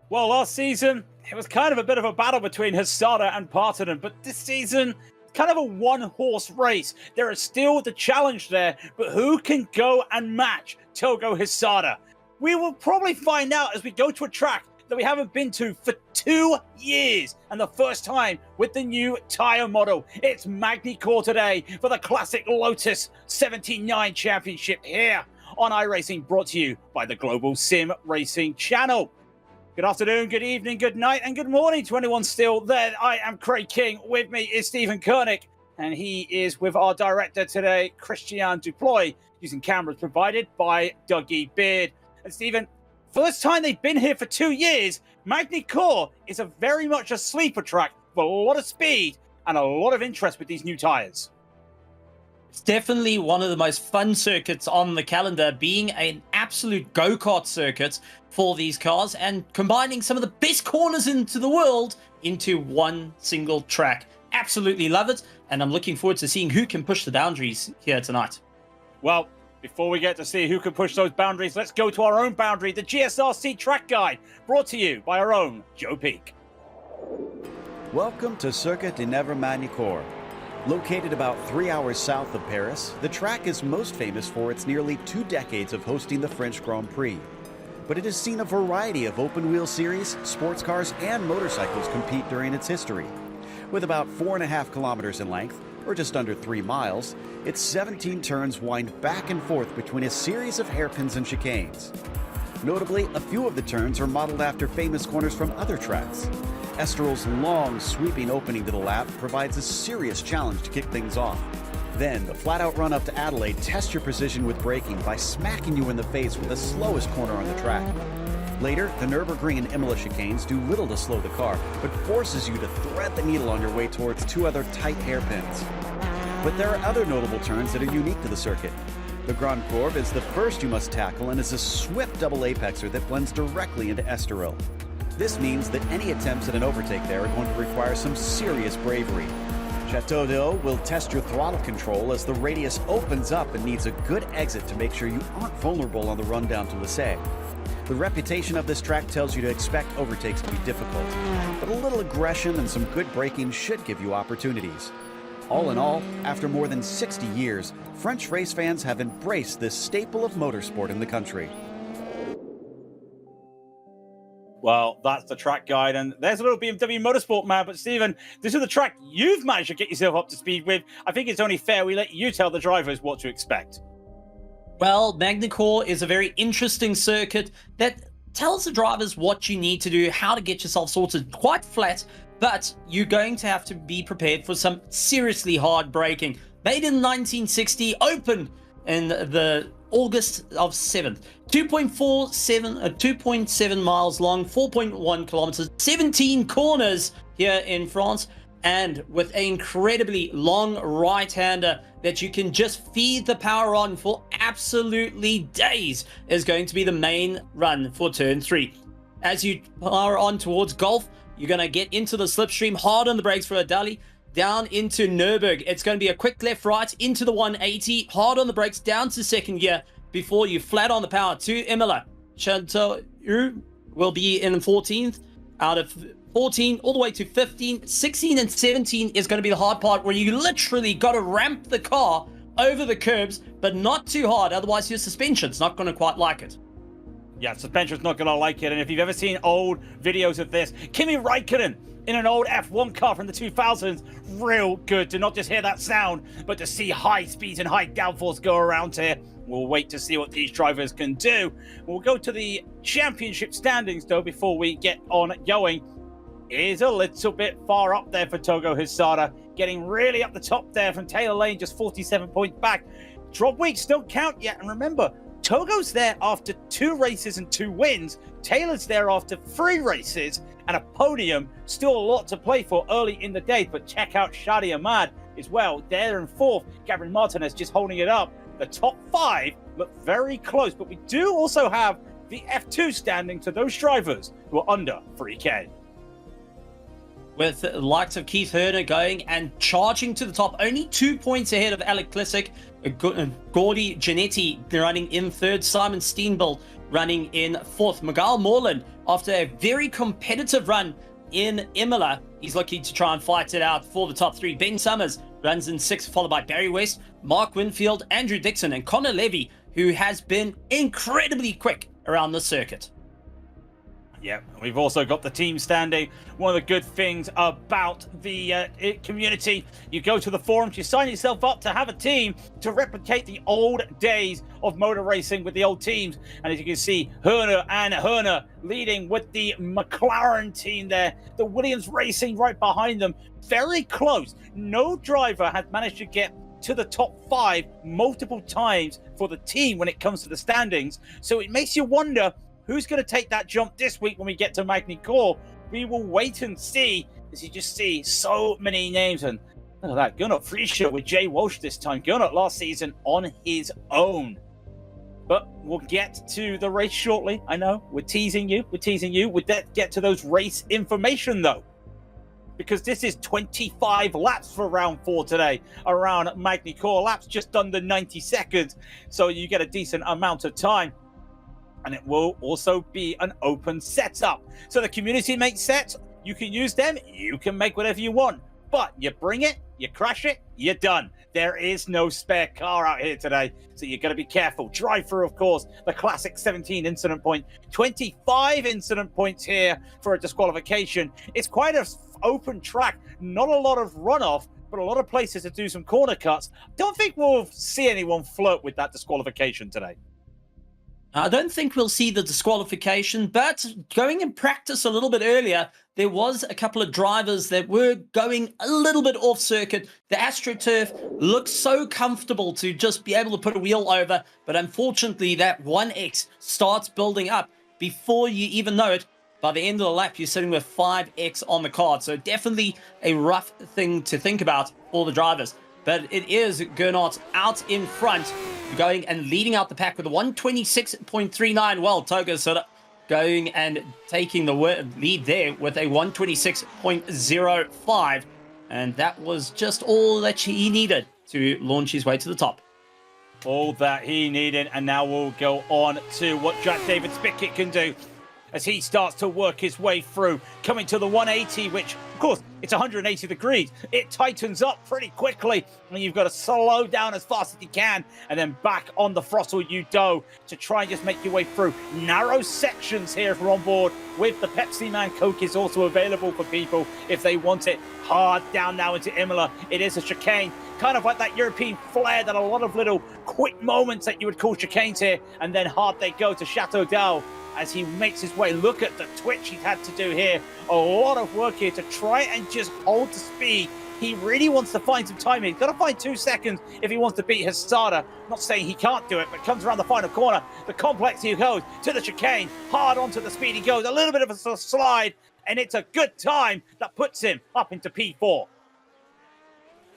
Well, last season, it was kind of a bit of a battle between Hesada and Partonen, but this season, kind of a one-horse race. There is still the challenge there, but who can go and match Togo Hesada? We will probably find out as we go to a track that we haven't been to for 2 years, and the first time with the new tyre model. It's Magny-Cours today for the classic Lotus 79 Championship here on iRacing, brought to you by the Global SimRacing Channel. Good afternoon, good evening, good night, and good morning to anyone still there. I am Craig King. With me is Stephen Koenig, and he is with our director today, Christian Duploy, using cameras provided by Dougie Beard. And Stephen, first time they've been here for 2 years, Magny-Cours is a very much a sleeper track with a lot of speed and a lot of interest with these new tyres. It's definitely one of the most fun circuits on the calendar, being an absolute go-kart circuit for these cars and combining some of the best corners into the world into one single track. Absolutely love it, and I'm looking forward to seeing who can push the boundaries here tonight. Well, before we get to see who can push those boundaries, let's go to our own boundary, the GSRC Track Guide, brought to you by our own Joe Peak. Welcome to Circuit de Nevers Magny-Cours. Located about 3 hours south of Paris, the track is most famous for its nearly 2 decades of hosting the French Grand Prix. But it has seen a variety of open-wheel series, sports cars, and motorcycles compete during its history. With about 4.5 kilometers in length, or just under 3 miles, its 17 turns wind back and forth between a series of hairpins and chicanes. Notably, a few of the turns are modeled after famous corners from other tracks. Estoril's long, sweeping opening to the lap provides a serious challenge to kick things off. Then, the flat-out run up to Adelaide tests your precision with braking by smacking you in the face with the slowest corner on the track. Later, the Nürburgring and Imola chicanes do little to slow the car, but forces you to thread the needle on your way towards 2 other tight hairpins. But there are other notable turns that are unique to the circuit. The Grand Courbe is the first you must tackle and is a swift double apexer that blends directly into Estoril. This means that any attempts at an overtake there are going to require some serious bravery. Chateau d'Eau will test your throttle control as the radius opens up and needs a good exit to make sure you aren't vulnerable on the run down to Lissay. The reputation of this track tells you to expect overtakes to be difficult, but a little aggression and some good braking should give you opportunities. All in all, after more than 60 years, French race fans have embraced this staple of motorsport in the country. Well, that's the track guide, and there's a little BMW Motorsport man. But Stephen, this is the track you've managed to get yourself up to speed with. I think it's only fair we let you tell the drivers what to expect. Well, Magny-Cours is a very interesting circuit that tells the drivers what you need to do, how to get yourself sorted quite flat, but you're going to have to be prepared for some seriously hard braking. Made in 1960, opened in the August of 7th. 2.7 miles long, 4.1 kilometers, 17 corners here in France, and with an incredibly long right-hander that you can just feed the power on for absolutely days is going to be the main run for turn 3. As you power on towards Gulf, you're going to get into the slipstream, hard on the brakes for Adali, down into Nürburg. It's going to be a quick left-right into the 180, hard on the brakes, down to second gear, before you flat on the power to Imola. Chateau will be in 14th out of 14 all the way to 15. 16 and 17 is going to be the hard part, where you literally got to ramp the car over the curbs, but not too hard, otherwise your suspension's not going to quite like it. Yeah, suspension's not going to like it. And if you've ever seen old videos of this, Kimi Räikkönen in an old F1 car from the 2000s, real good to not just hear that sound, but to see high speeds and high downforce go around here. We'll wait to see what these drivers can do. We'll go to the championship standings, though, before we get on going. It is a little bit far up there for Togo Hesada, getting really up the top there from Taylor Lane, just 47 points back. Drop weeks don't count yet, and remember, Togo's there after 2 races and 2 wins. Taylor's there after 3 races and a podium. Still a lot to play for early in the day, but check out Shadi Ahmad as well. They're in 4th. Gabriel Martinez just holding it up. The top 5 look very close, but we do also have the F2 standing to those drivers who are under 3K. With the likes of Keith Herner going and charging to the top, only 2 points ahead of Alec Klissick. Gordy Giannetti running in 3rd. Simon Steenbull running in fourth. Miguel Moreland, after a very competitive run in Imola, he's looking to try and fight it out for the top three. Ben Summers runs in sixth, followed by Barry West, Mark Winfield, Andrew Dixon, and Connor Levy, who has been incredibly quick around the circuit. Yeah, we've also got the team standing. One of the good things about the community, you go to the forums, you sign yourself up to have a team to replicate the old days of motor racing with the old teams. And as you can see, Herner leading with the McLaren team there. The Williams Racing right behind them. Very close. No driver has managed to get to the top 5 multiple times for the team when it comes to the standings. So it makes you wonder, who's going to take that jump this week when we get to Magny-Cours? We will wait and see, as you just see so many names. And look at that, Gunnar Friescher with Jay Walsh this time. Gunnar last season on his own. But we'll get to the race shortly. I know, we're teasing you. We'll get to those race information, though, because this is 25 laps for round 4 today around Magny-Cours. Laps just under 90 seconds, so you get a decent amount of time. And it will also be an open setup. So the community makes sets. You can use them. You can make whatever you want. But you bring it, you crash it, you're done. There is no spare car out here today. So you've got to be careful. Drive through, of course, the classic 17 incident point. 25 incident points here for a disqualification. It's quite an open track. Not a lot of runoff, but a lot of places to do some corner cuts. Don't think we'll see anyone flirt with that disqualification today. I don't think we'll see the disqualification, but going in practice a little bit earlier, there was a couple of drivers that were going a little bit off circuit. The AstroTurf looks so comfortable to just be able to put a wheel over, but unfortunately that 1X starts building up. Before you even know it, by the end of the lap, you're sitting with 5X on the card. So definitely a rough thing to think about for the drivers. But it is Gernot out in front, going and leading out the pack with a 126.39. Well, Toga sort of going and taking the lead there with a 126.05. And that was just all that he needed to launch his way to the top. All that he needed. And now we'll go on to what Jack David Spickett can do as he starts to work his way through, coming to the 180, which, of course, it's 180 degrees. It tightens up pretty quickly, and you've got to slow down as fast as you can, and then back on the throttle you go to try and just make your way through. Narrow sections here if we're on board with the Pepsi Man. Coke is also available for people if they want it. Hard down now into Imola. It is a chicane, kind of like that European flair, that a lot of little quick moments that you would call chicanes here, and then hard they go to Chateau d'Al as he makes his way. Look at the twitch he's had to do here. A lot of work here to try and just hold the speed. He really wants to find some time here. He's got to find 2 seconds if he wants to beat Hesada. Not saying he can't do it, but comes around the final corner. The complex he goes to the chicane. Hard onto the speed he goes. A little bit of a slide, and it's a good time that puts him up into P4.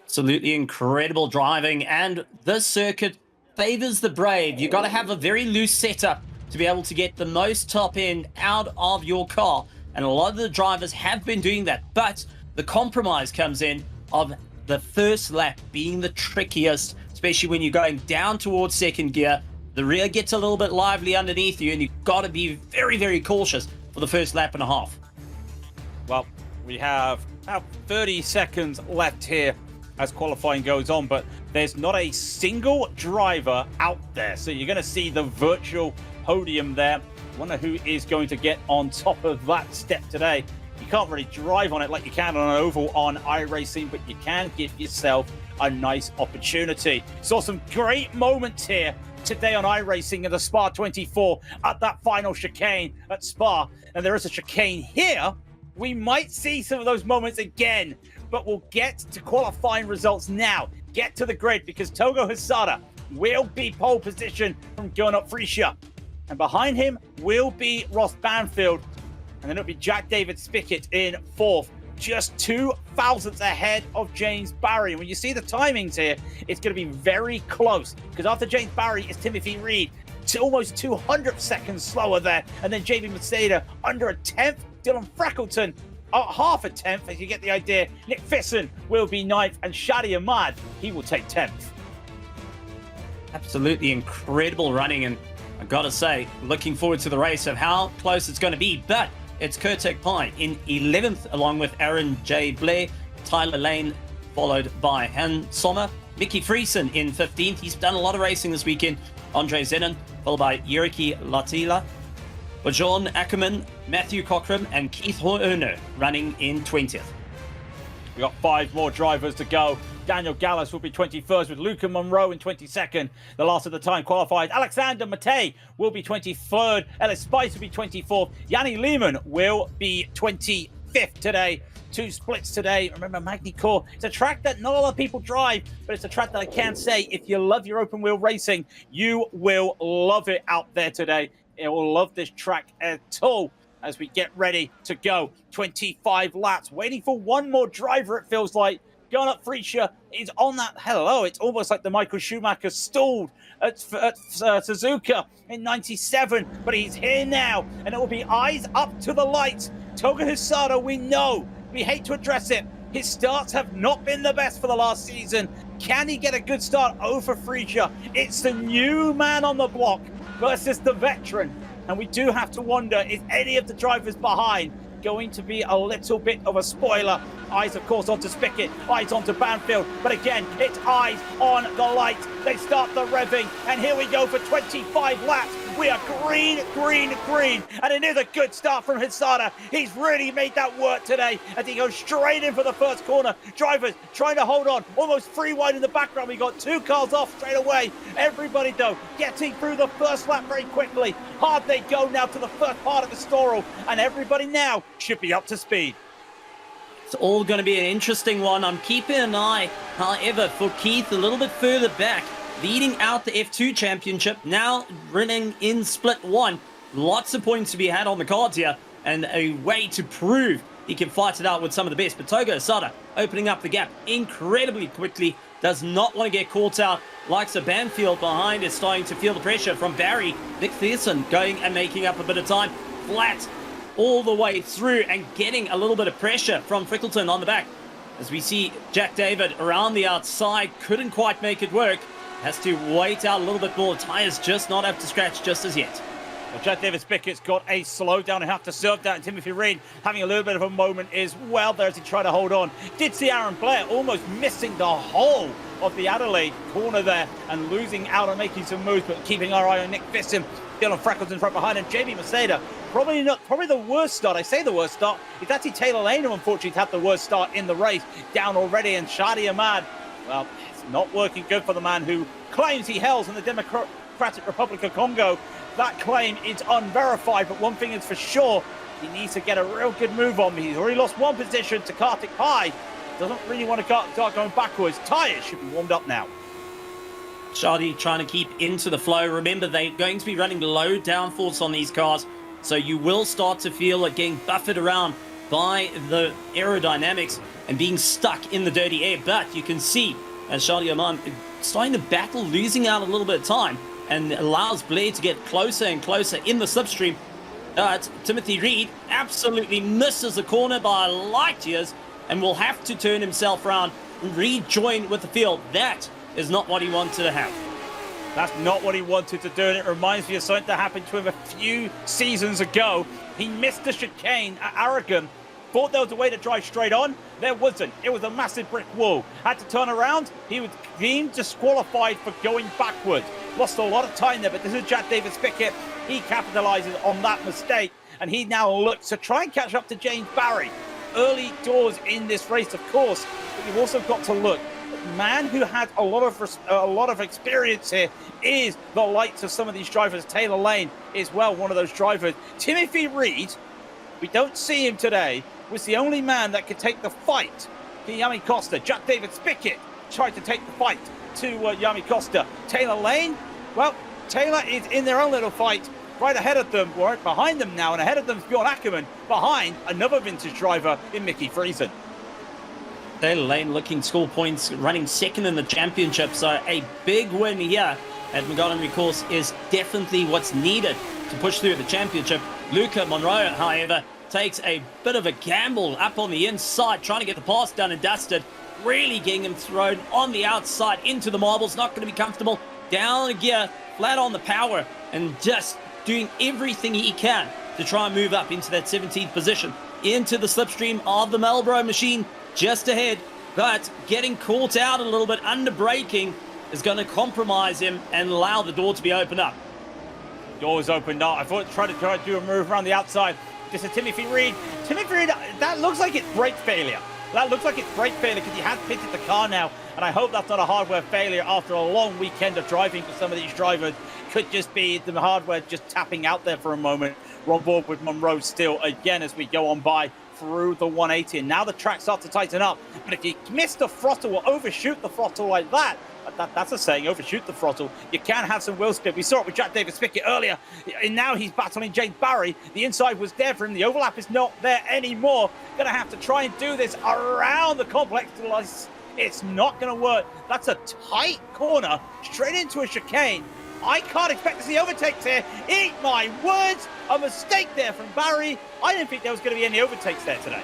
Absolutely incredible driving, and this circuit favors the brave. You got to have a very loose setup to be able to get the most top end out of your car. And a lot of the drivers have been doing that. But the compromise comes in of the first lap being the trickiest, especially when you're going down towards second gear. The rear gets a little bit lively underneath you, and you've got to be very, very cautious for the first lap and a half. Well, we have about 30 seconds left here as qualifying goes on, but there's not a single driver out there. So you're going to see the virtual podium there. Wonder who is going to get on top of that step today. You can't really drive on it like you can on an oval on iRacing, but you can give yourself a nice opportunity. Saw some great moments here today on iRacing in the Spa 24 at that final chicane at Spa. And there is a chicane here. We might see some of those moments again, but we'll get to qualifying results now. Get to the grid, because Togo Hesada will be pole position from Gernot Friescher. And behind him will be Ross Banfield. And then it'll be Jack David Spickett in 4th. Just 2 thousandths ahead of James Barry. And when you see the timings here, it's going to be very close. Because after James Barry is Timothy Reed. Almost 200 seconds slower there. And then JB Mercedes under a 10th. Dylan Freckleton half a 10th, as you get the idea. Nick Fisson will be 9th. And Shadi Ahmad, he will take 10th. Absolutely incredible running. And I gotta say, looking forward to the race of how close it's going to be, but it's Kurtek Pai in 11th, along with Aaron J. Blair, Tyler Lane, followed by Han Sommer, Mickey Friesen in 15th. He's done a lot of racing this weekend. Andre Zenon, followed by Yeriki Latila, Bajon Ackerman, Matthew Cockram, and Keith Horner running in 20th. We got 5 more drivers to go. Daniel Gallas will be 21st with Luca Monroe in 22nd. The last of the time qualified. Alexander Matei will be 23rd. Ellis Spice will be 24th. Yanni Lehman will be 25th today. 2 splits today. Remember, Magny-Cours, it's a track that not a lot of people drive, but it's a track that I can say, if you love your open wheel racing, you will love it out there today. You will love this track at all. As we get ready to go, 25 laps, waiting for one more driver, it feels like. Going up Freesia is on that. Hello, it's almost like the Michael Schumacher stalled at Suzuka in 97, but he's here now, and it will be eyes up to the lights. Toga Hisada, we know, we hate to address it, his starts have not been the best for the last season. Can he get a good start over Freesia? It's the new man on the block versus the veteran. And we do have to wonder, is any of the drivers behind going to be a little bit of a spoiler? Eyes, of course, onto Spickett, eyes onto Banfield. But again, it's eyes on the lights. They start the revving, and here we go for 25 laps. We are green, green, green. And it is a good start from Hisada. He's really made that work today as he goes straight in for the first corner. Drivers trying to hold on, almost free wide in the background. We got 2 cars off straight away. Everybody, though, getting through the first lap very quickly. Hard they go now to the first part of the Storal, and everybody now should be up to speed. It's all going to be an interesting one. I'm keeping an eye, however, for Keith a little bit further back, leading out the F2 Championship, now running in Split 1. Lots of points to be had on the cards here, and a way to prove he can fight it out with some of the best. But Toga Asada opening up the gap incredibly quickly, does not want to get caught out. Likes of Banfield behind is starting to feel the pressure from Barry. Nick Peterson going and making up a bit of time. Flat all the way through and getting a little bit of pressure from Frickleton on the back. As we see Jack David around the outside, couldn't quite make it work. Has to wait out a little bit more. Tires just not up to scratch just as yet. Well, Jack David Spickett's got a slowdown and have to serve that. And Timothy Reed having a little bit of a moment as well there as he tried to hold on. Did see Aaron Blair almost missing the whole of the Adelaide corner there and losing out and making some moves, but keeping our eye on Nick Fisson. Dylan Freckleton right behind him. JB Maceda, probably the worst start. I say the worst start. It's actually Taylor Lane who unfortunately had the worst start in the race. Down already, and Shadi Ahmad, well, it's not working good for the man who claims he hails in the Democratic Republic of Congo. That claim is unverified, but one thing is for sure, he needs to get a real good move on. He's already lost 1 position to Kartik Pai. Doesn't really want to start going backwards. Tyres should be warmed up now. Shadi trying to keep into the flow. Remember, they're going to be running low downforce on these cars, so you will start to feel it getting buffeted around by the aerodynamics and being stuck in the dirty air. But you can see as Shadi Ahmad starting to battle, losing out a little bit of time, and allows Blair to get closer and closer in the slipstream. Timothy Reed absolutely misses the corner by light years and will have to turn himself around and rejoin with the field. That is not what he wanted to have. That's not what he wanted to do, and it reminds me of something that happened to him a few seasons ago. He missed the chicane at Aragon, thought there was a way to drive straight on. There wasn't. It was a massive brick wall. Had to turn around. He was deemed disqualified for going backwards. Lost a lot of time there, but this is Jack David Spickett. He capitalizes on that mistake, and he now looks to try and catch up to James Barry. Early doors in this race, of course, but you've also got to look. The man who had a lot of experience here is the likes of some of these drivers. Taylor Lane is, well, one of those drivers. Timothy Reed, we don't see him today, was the only man that could take the fight to Yami Costa. Jack David Spickett tried to take the fight to Yami Costa. Taylor Lane, well, Taylor is in their own little fight. Right ahead of them, or right behind them now, and ahead of them is Bjorn Ackerman, behind another vintage driver in Mickey Friesen. Taylor Lane looking score points, running second in the championship, so a big win here at Magny-Cours is definitely what's needed to push through the championship. Luca Monroe, however, takes a bit of a gamble up on the inside, trying to get the pass done and dusted, really getting him thrown on the outside into the marbles. Not going to be comfortable. Down a gear, flat on the power, and just doing everything he can to try and move up into that 17th position, into the slipstream of the Marlboro machine just ahead. But getting caught out a little bit under braking is going to compromise him and allow the door to be opened up. Doors opened up. I thought try to do a move around the outside. This is Timothy Reed. Timothy Reed, that looks like it's brake failure. That looks like it's brake failure because he has pitted the car now. And I hope that's not a hardware failure after a long weekend of driving for some of these drivers. Could just be the hardware just tapping out there for a moment. We're on board with Monroe still again as we go on by through the 180. And now the track starts to tighten up. But if you miss the throttle or overshoot the throttle like that, that's a saying, overshoot the throttle, you can have some wheel spin. We saw it with Jack David Spickett earlier, and now he's battling James Barry. The inside was there for him. The overlap is not there anymore. Gonna have to try and do this around the complex. It's not gonna work. That's a tight corner, straight into a chicane. I can't expect to see overtakes here. Eat my words. A mistake there from Barry. I didn't think there was going to be any overtakes there today.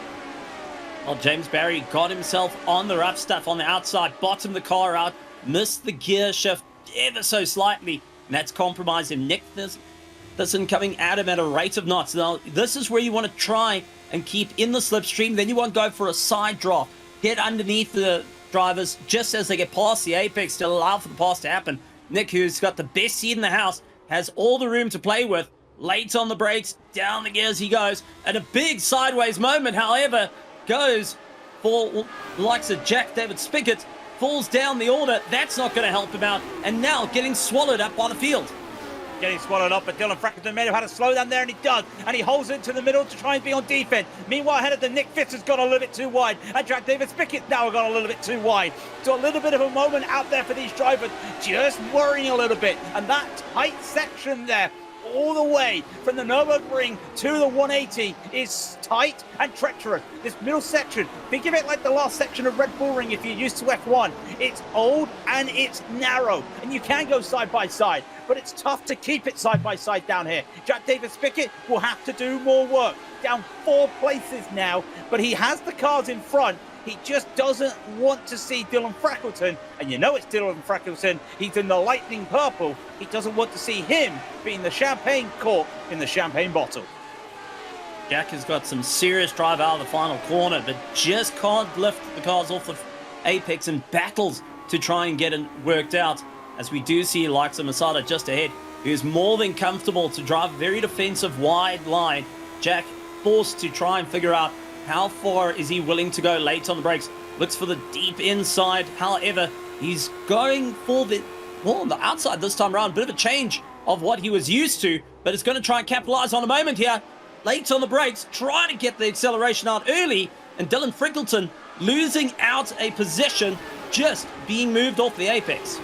Well, James Barry got himself on the rough stuff on the outside, bottomed the car out, missed the gear shift ever so slightly, and that's compromised him. Nick Peterson coming at him at a rate of knots. Now, this is where you want to try and keep in the slipstream. Then you want to go for a side draft. Get underneath the drivers just as they get past the apex to allow for the pass to happen. Nick, who's got the best seat in the house, has all the room to play with. Late on the brakes, down the gears he goes. And a big sideways moment, however, goes for the likes of Jack David Spickett. Falls down the order. That's not going to help him out. And now getting swallowed up by the field. Getting swallowed up, but Dylan Frackleton may have had a slow down there, and he does. And he holds it to the middle to try and be on defense. Meanwhile, ahead of the Nick Fitz has got a little bit too wide. And Jack David Spickett now got a little bit too wide. So a little bit of a moment out there for these drivers, just worrying a little bit. And that tight section there, all the way from the Nürburgring to the 180 is tight and treacherous. This middle section, think of it like the last section of Red Bull Ring if you're used to F1. It's old and it's narrow, and you can go side by side, but it's tough to keep it side by side down here. Jack David Spickett will have to do more work. Down 4 places now, but he has the cars in front. He just doesn't want to see Dylan Frackleton, and you know it's Dylan Frackleton. He's in the lightning purple. He doesn't want to see him being the champagne cork in the champagne bottle. Jack has got some serious drive out of the final corner, but just can't lift the cars off the apex and battles to try and get it worked out. As we do see likes of Masada just ahead, who's more than comfortable to drive a very defensive wide line. Jack forced to try and figure out how far is he willing to go late on the brakes. Looks for the deep inside. However, he's going for the on the outside this time around. Bit of a change of what he was used to, but it's going to try and capitalize on a moment here. Late on the brakes, trying to get the acceleration out early, and Dylan Frackleton losing out a position, just being moved off the apex.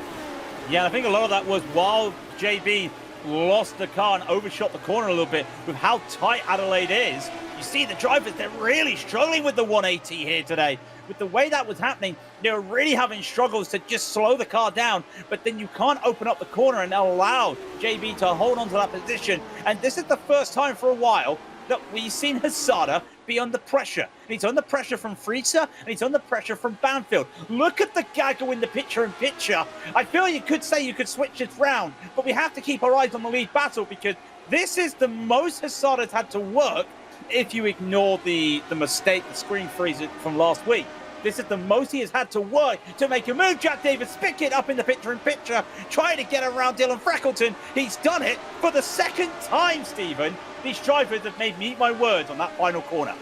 Yeah, I think a lot of that was while JB lost the car and overshot the corner a little bit with how tight Adelaide is. You see the drivers, they're really struggling with the 180 here today. With the way that was happening, they're really having struggles to just slow the car down, but then you can't open up the corner and allow JB to hold on to that position. And this is the first time for a while that we've seen Hazada be under pressure. And he's under pressure from Friesa, and he's under pressure from Banfield. Look at the gaggle in the picture-in-picture. I feel you could say you could switch this round, but we have to keep our eyes on the lead battle because this is the most Hazada's had to work if you ignore the mistake, the screen freeze from last week. This is the most he has had to work to make a move. Jack David Spickett up in the picture-in-picture, trying to get around Dylan Frackleton. He's done it for the second time, Stephen. These drivers have made me eat my words on that final corner.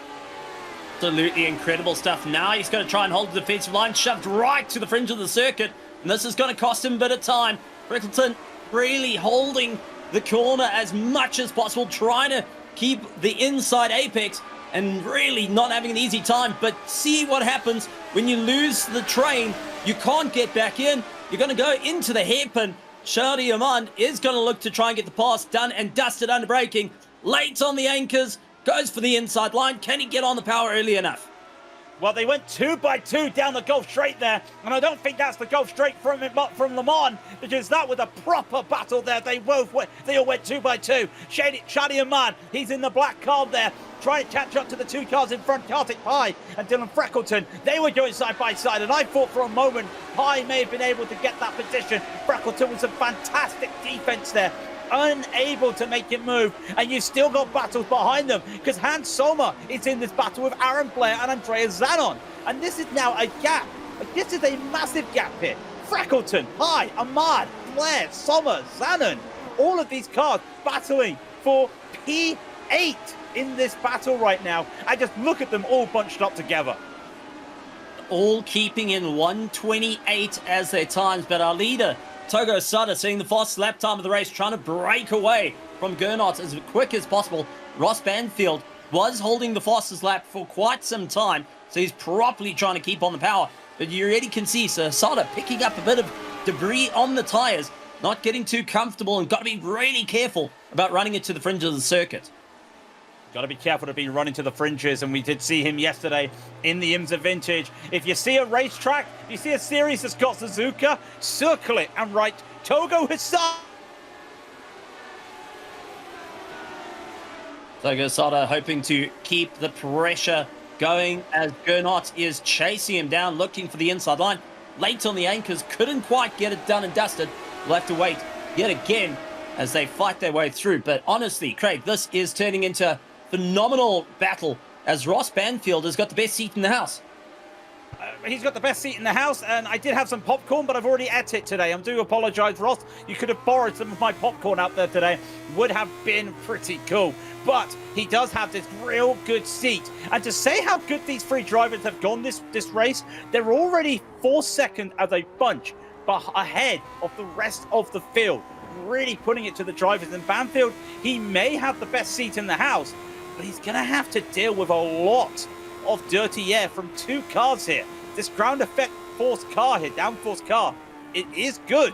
Absolutely incredible stuff. Now he's going to try and hold the defensive line, shoved right to the fringe of the circuit. And this is going to cost him a bit of time. Frackleton really holding the corner as much as possible, trying to keep the inside apex and really not having an easy time. But see what happens when you lose the train. You can't get back in. You're going to go into the hairpin. Shadi Amand is going to look to try and get the pass done and dusted under braking. Late on the anchors, goes for the inside line. Can he get on the power early enough? Well, they went 2 by 2 down the Gulf Straight there, and I don't think that's the Gulf Straight from Le Mans, because that was a proper battle there. They all went 2 by 2. Shadi Ahmad, he's in the black car there, trying to catch up to the 2 cars in front, Kartik Pai and Dylan Frackleton. They were going side by side, and I thought for a moment Pai may have been able to get that position. Frackleton was a fantastic defense there. unable to make it move, and you've still got battles behind them because Hans Sommer is in this battle with Aaron Blair and Andreas Zanon, and this is now a gap. Like, this is a massive gap here. Freckleton, High, Ahmad, Blair, Sommer, Zanon, all of these cars battling for P8 in this battle right now. I just look at them all bunched up together. All keeping in 128 as their times, but our leader, Togo Sutter, seeing the fastest lap time of the race, trying to break away from Gernot as quick as possible. Ross Banfield was holding the fastest lap for quite some time, so he's properly trying to keep on the power. But you already can see Sutter picking up a bit of debris on the tires, not getting too comfortable, and got to be really careful about running it to the fringe of the circuit. Got to be careful to be running to the fringes, and we did see him yesterday in the IMSA Vintage. If you see a racetrack, you see a series that's got Suzuka, circle it and write Togo Hisar. Togo Sutter hoping to keep the pressure going as Gernot is chasing him down, looking for the inside line. Late on the anchors, couldn't quite get it done and dusted. We'll have to wait yet again as they fight their way through. But honestly, Craig, this is turning into a phenomenal battle as Ross Banfield has got the best seat in the house. He's got the best seat in the house, and I did have some popcorn, but I've already ate it today. I do apologize, Ross. You could have borrowed some of my popcorn out there today. Would have been pretty cool. But he does have this real good seat. And to say how good these three drivers have gone this race, they're already 4 seconds as a bunch ahead of the rest of the field. Really putting it to the drivers. And Banfield, he may have the best seat in the house, but he's going to have to deal with a lot of dirty air from two cars here. This ground effect force car here, downforce car, it is good.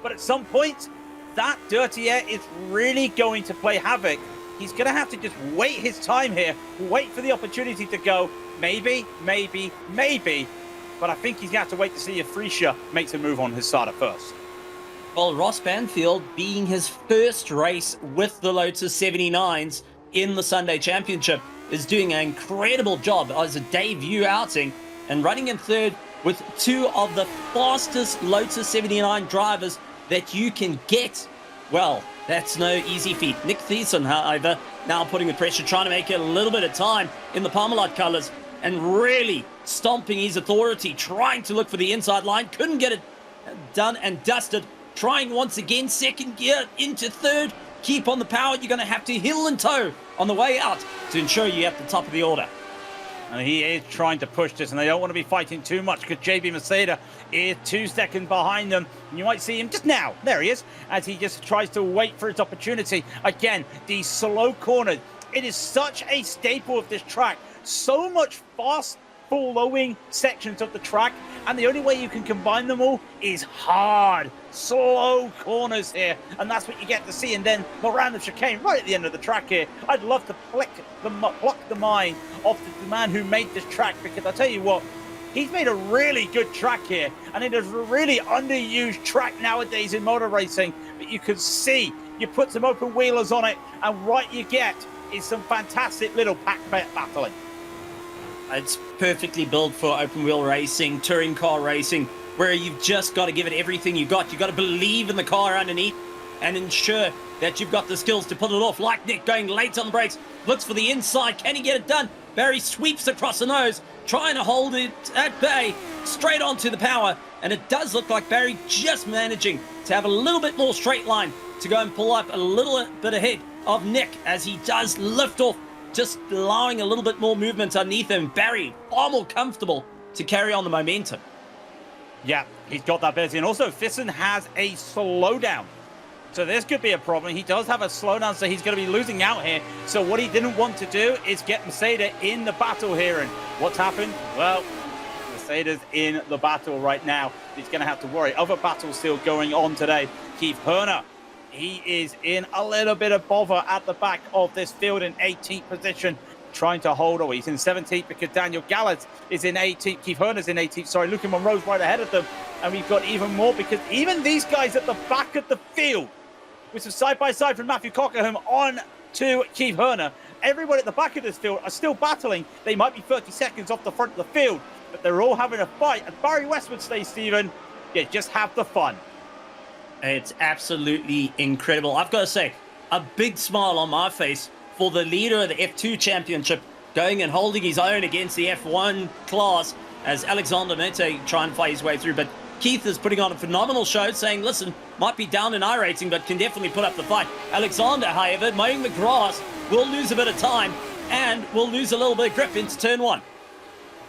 But at some point, that dirty air is really going to play havoc. He's going to have to just wait his time here, wait for the opportunity to go, maybe. But I think he's going to have to wait to see if Frisha makes a move on his starter first. Well, Ross Banfield, being his first race with the Lotus 79s in the Sunday Championship, is doing an incredible job as a debut outing and running in third with two of the fastest Lotus 79 drivers that you can get. Well, that's no easy feat. Nick Thiessen, however, now putting the pressure, trying to make it a little bit of time in the Parmalat colours and really stomping his authority, trying to look for the inside line. Couldn't get it done and dusted. Trying once again, second gear into third. Keep on the power. You're going to have to heel and toe on the way out to ensure you're at the top of the order. And he is trying to push this, and they don't want to be fighting too much because JB Maceda is 2 seconds behind them. And you might see him just now. There he is, as he just tries to wait for his opportunity. Again, these slow corners. It is such a staple of this track. So much fast flowing sections of the track, and the only way you can combine them all is hard, slow corners here, and that's what you get to see. And then the random chicane right at the end of the track here. I'd love to pluck the mind of the man who made this track, because I tell you what, he's made a really good track here, and it is a really underused track nowadays in motor racing. But you can see, you put some open wheelers on it, and what you get is some fantastic little pack battling. It's perfectly built for open wheel racing, touring car racing, where you've just got to give it everything you got. You've got to believe in the car underneath and ensure that you've got the skills to pull it off. Like Nick going late on the brakes, looks for the inside. Can he get it done? Barry sweeps across the nose, trying to hold it at bay, straight onto the power. And it does look like Barry just managing to have a little bit more straight line to go and pull up a little bit ahead of Nick as he does lift off, just allowing a little bit more movement underneath him. Barry, far more comfortable to carry on the momentum. Yeah, he's got that ability. And also, Thyssen has a slowdown. So this could be a problem. He does have a slowdown, so he's going to be losing out here. So what he didn't want to do is get Maceda in the battle here. And what's happened? Well, Maceda's in the battle right now. He's going to have to worry. Other battles still going on today. Keith Herner, he is in a little bit of bother at the back of this field in 18th position, trying to hold. Oh, he's in 17th because Daniel Gallard is in 18th. Keith Herner's in 18th. Sorry, Luca Monroe's right ahead of them. And we've got even more because even these guys at the back of the field, with some side-by-side from Matthew Cockerham on to Keith Herner, everyone at the back of this field are still battling. They might be 30 seconds off the front of the field, but they're all having a fight. And Barry West would say, Stephen, yeah, just have the fun. It's absolutely incredible. I've got to say, a big smile on my face for the leader of the F2 Championship going and holding his own against the F1 class as Alexander Nete try and fight his way through. But Keith is putting on a phenomenal show, saying, listen, might be down in iRacing, but can definitely put up the fight. Alexander, however, mowing the grass, will lose a bit of time and will lose a little bit of grip into turn one.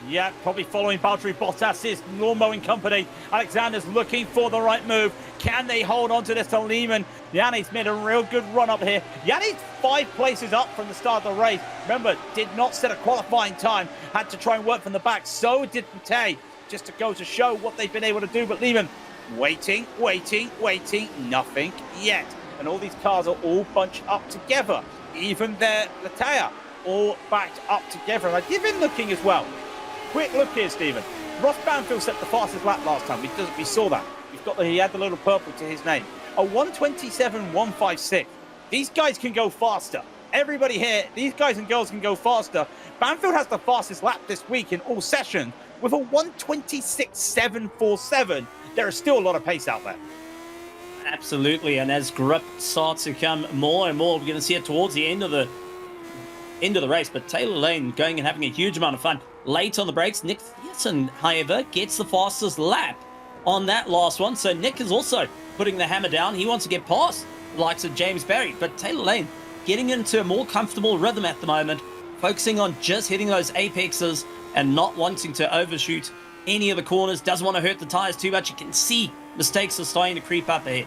Yeah, probably following Valtteri Bottas's lawn mowing company. Alexander's looking for the right move. Can they hold on to this to Lehman? Yanni's made a real good run up here. Yanni's 5 places up from the start of the race. Remember, did not set a qualifying time. Had to try and work from the back. So did Pate, just to go to show what they've been able to do. But Lehman, waiting. Nothing yet. And all these cars are all bunched up together. Even their Latea, all backed up together. And I've been looking as well. Quick look here, Stephen. Ross Banfield set the fastest lap last time. We saw that. He had the little purple to his name. A 1:27.156. These guys can go faster. Everybody here, these guys and girls can go faster. Banfield has the fastest lap this week in all sessions with a 1:26.747. There is still a lot of pace out there. Absolutely, and as grip starts to come more and more, we're going to see it towards the end of the race. But Taylor Lane going and having a huge amount of fun. Late on the brakes, Nick Peterson, however, gets the fastest lap on that last one. So Nick is also putting the hammer down. He wants to get past the likes of James Barry. But Taylor Lane getting into a more comfortable rhythm at the moment, focusing on just hitting those apexes and not wanting to overshoot any of the corners. Doesn't want to hurt the tires too much. You can see mistakes are starting to creep up ahead.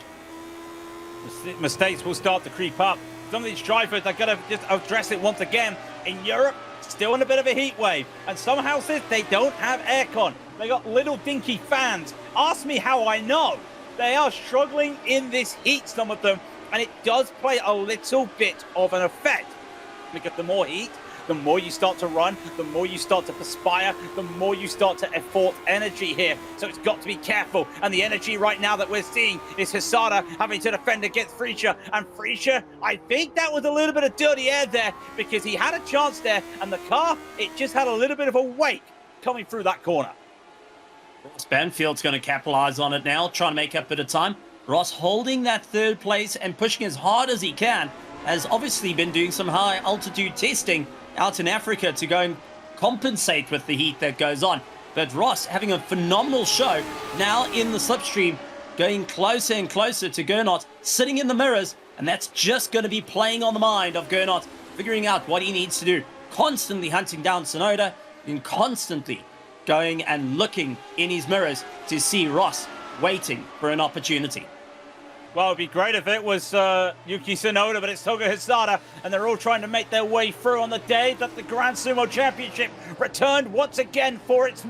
Mistakes will start to creep up. Some of these drivers are going to just address it once again. In Europe, still in a bit of a heat wave. And some houses, they don't have aircon. They got little dinky fans. Ask me how I know. They are struggling in this heat, some of them. And it does play a little bit of an effect. Because the more heat, the more you start to run, the more you start to perspire, the more you start to effort energy here. So it's got to be careful. And the energy right now that we're seeing is Hisada having to defend against Freisha. And Freisha, I think that was a little bit of dirty air there because he had a chance there. And the car, it just had a little bit of a wake coming through that corner. Ross Banfield's going to capitalize on it now, trying to make up a bit of time. Ross holding that third place and pushing as hard as he can. Has obviously been doing some high altitude testing out in Africa to go and compensate with the heat that goes on. But Ross having a phenomenal show now in the slipstream, going closer and closer to Gernot, sitting in the mirrors, and that's just going to be playing on the mind of Gernot, figuring out what he needs to do, constantly hunting down Sonoda and constantly going and looking in his mirrors to see Ross waiting for an opportunity. Well, it'd be great if it was Yuki Tsunoda, but it's Toga Hisada, and they're all trying to make their way through on the day that the Grand Sumo Championship returned once again for its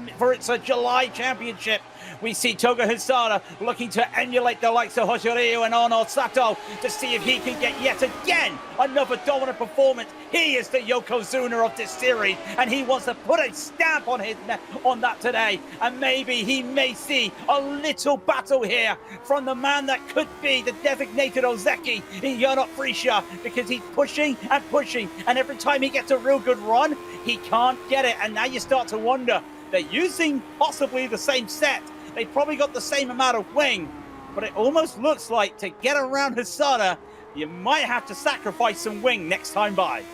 July championship. We see Toga Hisada looking to emulate the likes of Hoshirio and Ono Sato to see if he can get yet again another dominant performance. He is the Yokozuna of this series, and he wants to put a stamp on that today. And maybe he may see a little battle here from the man that could be the designated Ozeki in Gernot Freisha, because he's pushing and pushing, and every time he gets a real good run, he can't get it. And now you start to wonder, they're using possibly the same set. They probably got the same amount of wing, but it almost looks like to get around Hisada, you might have to sacrifice some wing next time by.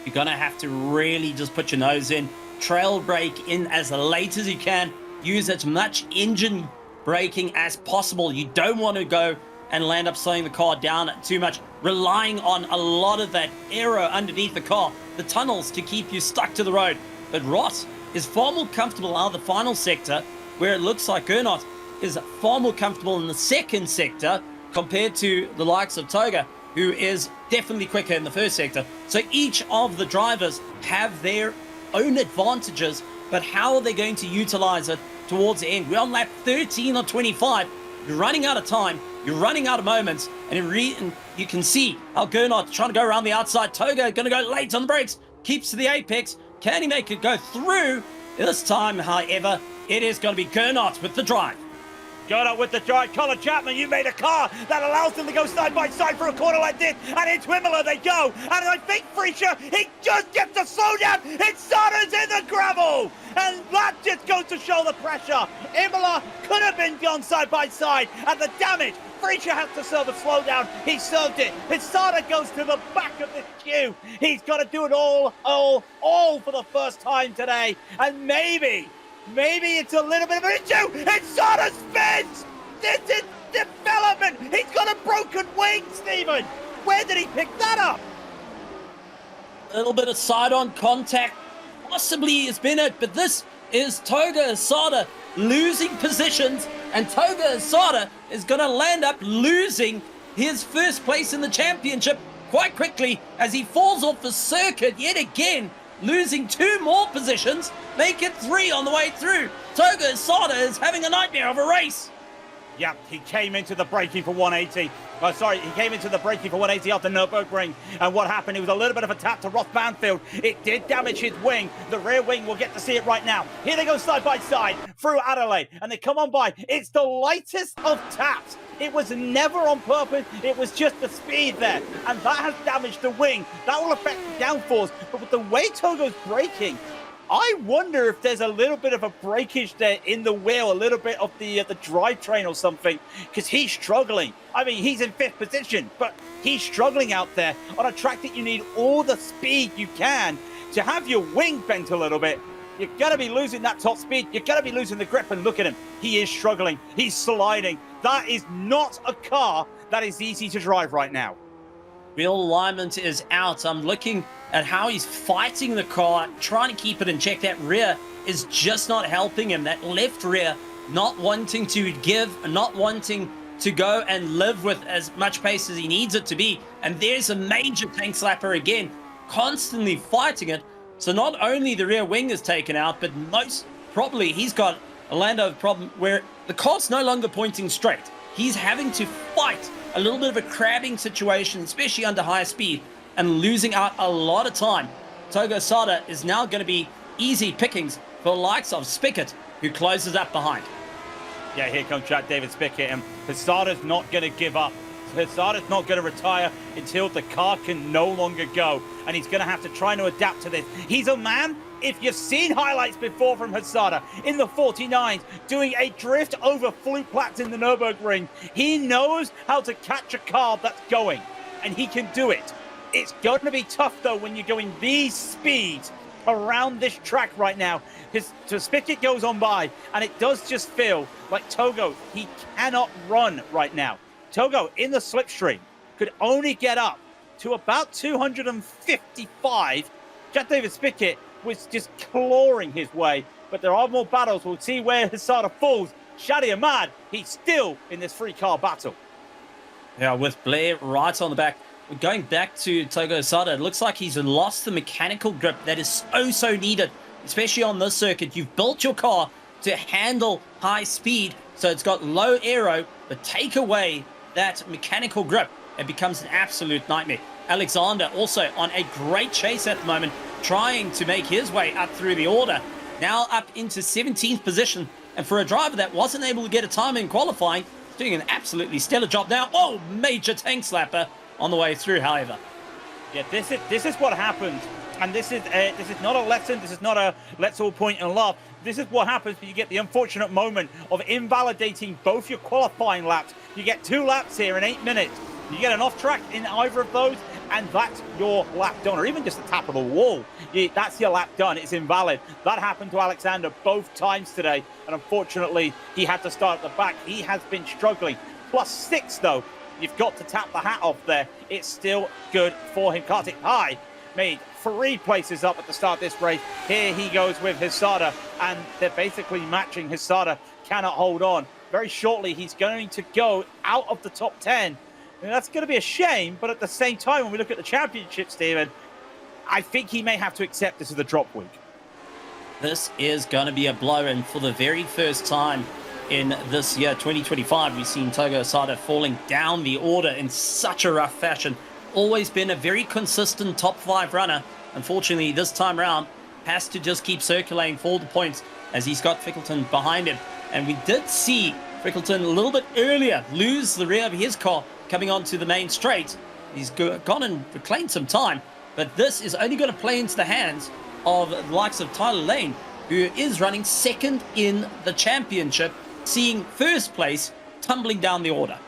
You're going to have to really just put your nose in, trail brake in as late as you can, use as much engine braking as possible. You don't want to go and land up slowing the car down too much, relying on a lot of that aero underneath the car, the tunnels to keep you stuck to the road. But Ross is far more comfortable out of the final sector, where it looks like Gernot is far more comfortable in the second sector compared to the likes of Toga, who is definitely quicker in the first sector. So each of the drivers have their own advantages, but how are they going to utilize it towards the end? We're on lap 13 or 25. You're running out of time. You're running out of moments. And you can see how Gernot trying to go around the outside. Toga going to go late on the brakes. Keeps to the apex. Can he make it go through? This time, however, it is going to be Gernot with the drive. Got up with the giant Colin Chapman. You made a car that allows them to go side by side for a corner like this. And into Imola they go. And I think Freisha, he just gets the slowdown. Hissada's in the gravel. And that just goes to show the pressure. Imola could have been gone side by side. And the damage, Freisha has to serve a slowdown. He served it. Hissada goes to the back of the queue. He's got to do it all for the first time today. And maybe it's a little bit of an issue. Hissada spins. This is development. He's got a broken wing, Stephen. Where did he pick that up? A little bit of side-on contact possibly has been it, but this is Toga Hissada losing positions, and Toga Hissada is going to land up losing his first place in the championship quite quickly as he falls off the circuit yet again, losing 2 more positions, make it 3 on the way through. Toga Hissada is having a nightmare of a race. Yeah, he came into the braking for 180. He came into the braking for 180 after Nürburgring. And what happened? It was a little bit of a tap to Roth Banfield. It did damage his wing. The rear wing, we'll get to see it right now. Here they go side by side through Adelaide. And they come on by. It's the lightest of taps. It was never on purpose. It was just the speed there. And that has damaged the wing. That will affect the downforce. But with the way Togo's braking, I wonder if there's a little bit of a breakage there in the wheel, a little bit of the drivetrain or something, because he's struggling. I mean, he's in 5th position, but he's struggling out there on a track that you need all the speed you can to have your wing bent a little bit. You're going to be losing that top speed. You're going to be losing the grip, and look at him. He is struggling. He's sliding. That is not a car that is easy to drive right now. Wheel alignment is out. I'm looking at how he's fighting the car, trying to keep it in check. That rear is just not helping him. That left rear not wanting to give, not wanting to go and live with as much pace as he needs it to be. And there's a major tank slapper again, constantly fighting it. So not only the rear wing is taken out, but most probably he's got a Lando problem where the car's no longer pointing straight. He's having to fight a little bit of a crabbing situation, especially under higher speed, and losing out a lot of time. Toga Hissada is now going to be easy pickings for the likes of Spickett, who closes up behind. Yeah, here comes Jack David Spickett, and Hissada's not going to give up. Hissada's not going to retire until the car can no longer go, and he's going to have to try to adapt to this. He's a man, if you've seen highlights before from Hissada in the 49s, doing a drift over Flugplatz in the Nürburgring, he knows how to catch a car that's going, and he can do it. It's going to be tough, though, when you're going these speeds around this track right now, because Spickett goes on by, and it does just feel like Togo, he cannot run right now. Togo, in the slipstream, could only get up to about 255. Jack David Spickett was just clawing his way, but there are more battles. We'll see where Hissada falls. Shadi Ahmad, he's still in this free car battle. Yeah, with Blair right on the back. Going back to Toga Hissada, it looks like he's lost the mechanical grip that is so needed, especially on this circuit. You've built your car to handle high speed, so it's got low aero, but take away that mechanical grip, it becomes an absolute nightmare. Alexander also on a great chase at the moment, trying to make his way up through the order. Now up into 17th position, and for a driver that wasn't able to get a time in qualifying, doing an absolutely stellar job now. Oh, major tank slapper on the way through, however. Yeah, this is what happens, and this is not a lesson. This is not a let's all point and laugh. This is what happens when you get the unfortunate moment of invalidating both your qualifying laps. You get 2 laps here in 8 minutes. You get an off track in either of those, and that's your lap done, or even just the tap of the wall. That's your lap done. It's invalid. That happened to Alexander both times today, and unfortunately, he had to start at the back. He has been struggling. +6, though. You've got to tap the hat off there. It's still good for him. Kartik High made 3 places up at the start of this race. Here he goes with Hissada, and they're basically matching. Hissada cannot hold on. Very shortly, he's going to go out of the top 10. And that's going to be a shame, but at the same time, when we look at the championship, Stephen, I think he may have to accept this as a drop week. This is going to be a blow, and for the very first time in this year, 2025, we've seen Toga Hissada falling down the order in such a rough fashion. Always been a very consistent top 5 runner. Unfortunately, this time around, has to just keep circulating for the points as he's got Fickleton behind him. And we did see Frickleton a little bit earlier, lose the rear of his car coming onto the main straight. He's gone and reclaimed some time, but this is only going to play into the hands of the likes of Tyler Lane, who is running second in the championship, seeing first place tumbling down the order.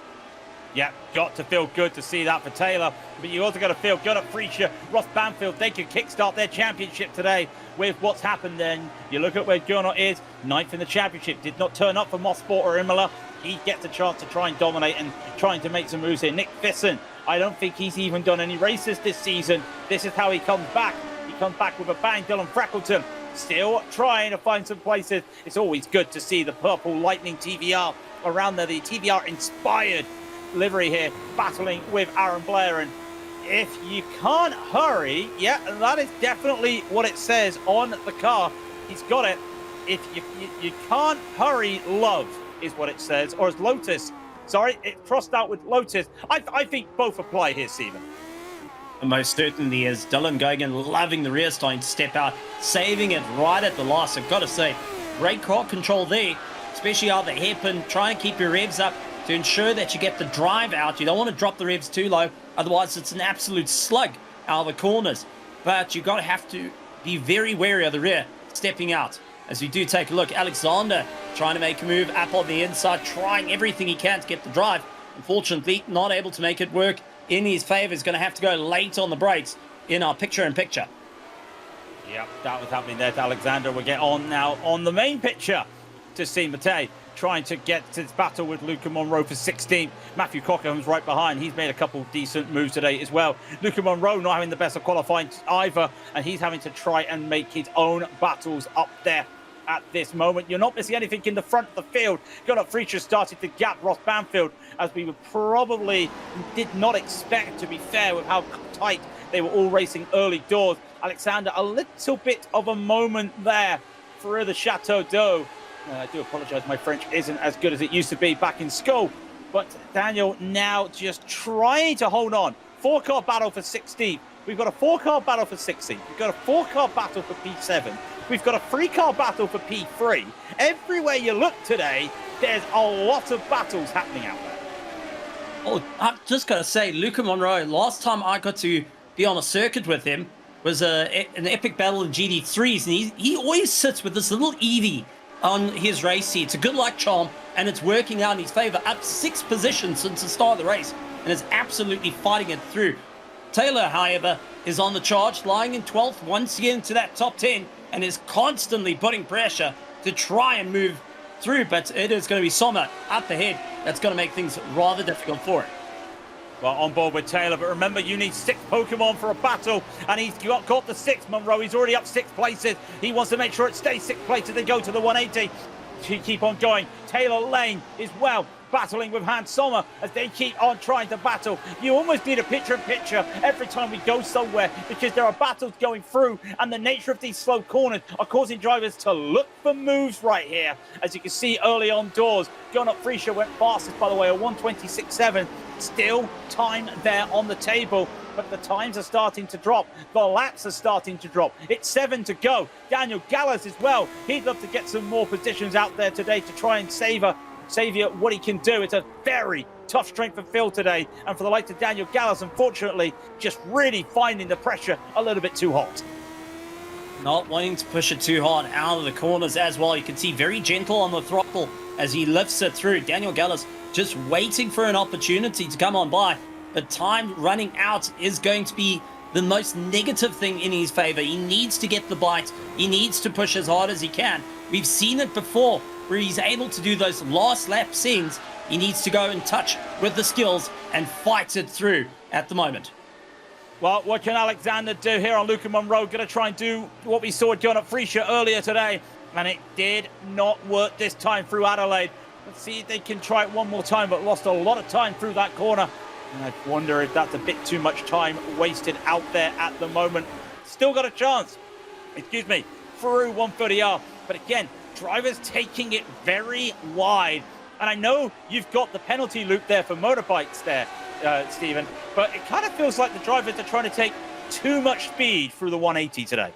Yeah, got to feel good to see that for Taylor, but you also got to feel good at Freesia. Ross Banfield, they can kickstart their championship today with what's happened then. You look at where Gernot is, ninth in the championship, did not turn up for Mosport or Imola. He gets a chance to try and dominate and trying to make some moves here. Nick Fisson, I don't think he's even done any races this season. This is how he comes back. He comes back with a bang. Dylan Frackleton still trying to find some places. It's always good to see the Purple Lightning TVR around there, the TVR inspired livery here, battling with Aaron Blair. And if you can't hurry, yeah, that is definitely what it says on the car. He's got it. If you can't hurry, love is what it says, or as Lotus, sorry, it crossed out with Lotus. I think both apply here, Stephen. Most certainly is. Dylan going and loving the rear, starting to step out, saving it right at the last. I've got to say, great car control there, especially out the hairpin. Try and keep your revs up to ensure that you get the drive out. You don't want to drop the revs too low, otherwise it's an absolute slug out of the corners. But you've got to have to be very wary of the rear stepping out. As we do take a look, Alexander trying to make a move up on the inside, trying everything he can to get the drive. Unfortunately, not able to make it work in his favor. He's going to have to go late on the brakes in our picture-in-picture. Yep, that was happening there to Alexander. We'll get on now on the main picture to see Matej trying to get to this battle with Luca Monroe for 16th. Matthew Cockham's right behind. He's made a couple decent moves today as well. Luca Monroe not having the best of qualifying either, and he's having to try and make his own battles up there at this moment. You're not missing anything in the front of the field. Gunnar Freesia started to gap Ross Banfield, as we would probably did not expect, to be fair, with how tight they were all racing early doors. Alexander, a little bit of a moment there for the Chateau d'Eau. I do apologize, my French isn't as good as it used to be back in school. But Daniel now just trying to hold on. 4-car battle for 16th. We've got a 4-car battle for 16th. We've got a 4-car battle for P7. We've got a 3-car battle for P3. Everywhere you look today, there's a lot of battles happening out there. Oh, I've just got to say, Luca Monroe, last time I got to be on a circuit with him was an epic battle in GD3s, and he always sits with this little Evie on his race seat. It's a good luck charm, and it's working out in his favor, up 6 positions since the start of the race, and is absolutely fighting it through. Taylor, however, is on the charge, lying in 12th once again to that top 10, and is constantly putting pressure to try and move through, but it is going to be Sommer up ahead. That's going to make things rather difficult for it. Well, on board with Taylor, but remember, you need 6 Pokemon for a battle, and he's got the 6, Monroe. He's already up 6 places. He wants to make sure it stays 6 places and go to the 180. Keep on going. Taylor Lane is well battling with Hans Sommer as they keep on trying to battle. You almost need a picture-in-picture every time we go somewhere, because there are battles going through, and the nature of these slow corners are causing drivers to look for moves right here. As you can see early on doors, Gunnar Freesia went fastest, by the way, a 1:26.7. Still time there on the table, but the times are starting to drop. The laps are starting to drop. It's 7 to go. Daniel Gallas as well. He'd love to get some more positions out there today to try and savor what he can do. It's a very tough strength of field today, and for the likes of Daniel Gallas, unfortunately, just really finding the pressure a little bit too hot. Not wanting to push it too hard out of the corners as well. You can see very gentle on the throttle as he lifts it through. Daniel Gallas just waiting for an opportunity to come on by. But time running out is going to be the most negative thing in his favor. He needs to get the bite. He needs to push as hard as he can. We've seen it before where he's able to do those last lap scenes. He needs to go and touch with the skills and fight it through at the moment. Well, what can Alexander do here on Luca Monroe? Going to try and do what we saw Gunnar Freesia earlier today. And it did not work this time through Adelaide. Let's see if they can try it one more time, but lost a lot of time through that corner. And I wonder if that's a bit too much time wasted out there at the moment. Still got a chance, through 130R. But again, drivers taking it very wide. And I know you've got the penalty loop there for motorbikes there, Stephen, but it kind of feels like the drivers are trying to take too much speed through the 180 today.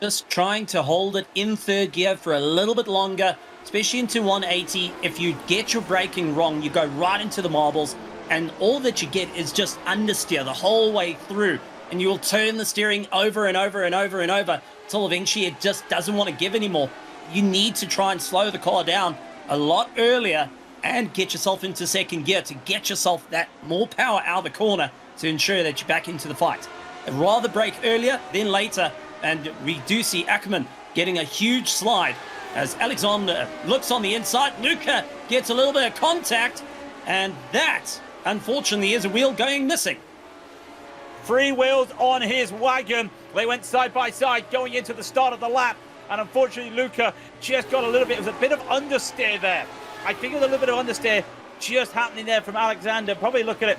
Just trying to hold it in third gear for a little bit longer, especially into 180. If you get your braking wrong, you go right into the marbles, and all that you get is just understeer the whole way through, and you'll turn the steering over and over and over and over until eventually it just doesn't want to give anymore. You need to try and slow the car down a lot earlier and get yourself into second gear to get yourself that more power out of the corner to ensure that you're back into the fight. I'd rather brake earlier than later, and we do see Ackerman getting a huge slide as Alexander looks on the inside. Luca gets a little bit of contact, and that, unfortunately, is a wheel going missing. 3 wheels on his wagon. They went side by side going into the start of the lap, and unfortunately Luca just got a little bit, it was a bit of understeer there. I think it was a little bit of understeer just happening there from Alexander. Probably look at it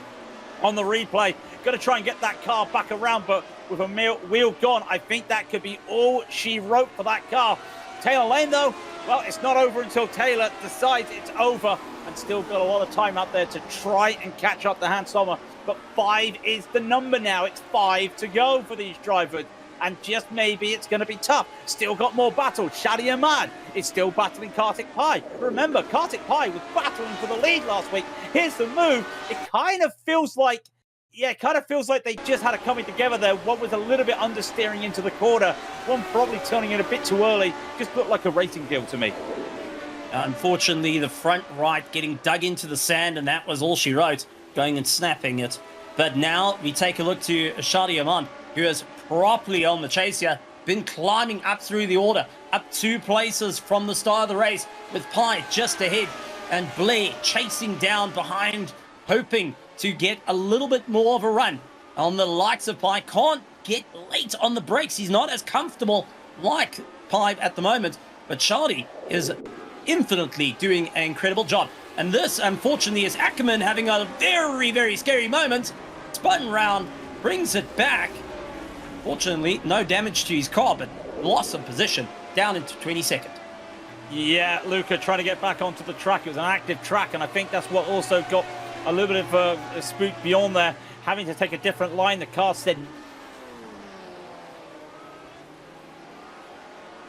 on the replay. Got to try and get that car back around, but with a wheel gone, I think that could be all she wrote for that car. Taylor Lane, though, well, it's not over until Taylor decides it's over, and still got a lot of time out there to try and catch up to Hans Sommer. But 5 is the number now. It's 5 to go for these drivers, and just maybe it's going to be tough. Still got more battles. Shadi Ahmad is still battling Kartik Pai. Remember, Kartik Pai was battling for the lead last week. Here's the move. It kind of feels like, they just had a coming together there. One was a little bit understeering into the corner. One probably turning in a bit too early. Just looked like a racing deal to me. Unfortunately, the front right getting dug into the sand, and that was all she wrote, going and snapping it. But now we take a look to Shadi Ahmad, who is properly on the chase here, been climbing up through the order, up 2 places from the start of the race, with Pai just ahead, and Blair chasing down behind, hoping to get a little bit more of a run on the likes of Pai. Can't get late on the brakes. He's not as comfortable like Pai at the moment, but Shadi is infinitely doing an incredible job. And this, unfortunately, is Ackerman having a very, very scary moment. Spun round, brings it back. Fortunately, no damage to his car, but loss of position down into 22nd. Yeah, Luca trying to get back onto the track. It was an active track, and I think that's what also got a little bit of a spook beyond there, having to take a different line. The car said...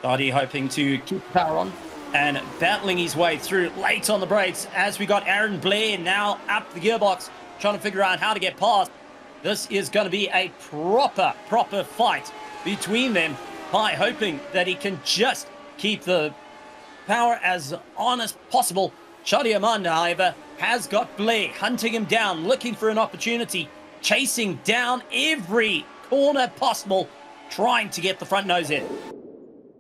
Dottie hoping to keep power on and battling his way through late on the brakes as we got Aaron Blair now up the gearbox, trying to figure out how to get past. This is going to be a proper fight between them. Pai hoping that he can just keep the power as on as possible. Shadi Ahmad, however, has got Blair hunting him down, looking for an opportunity, chasing down every corner possible, trying to get the front nose in.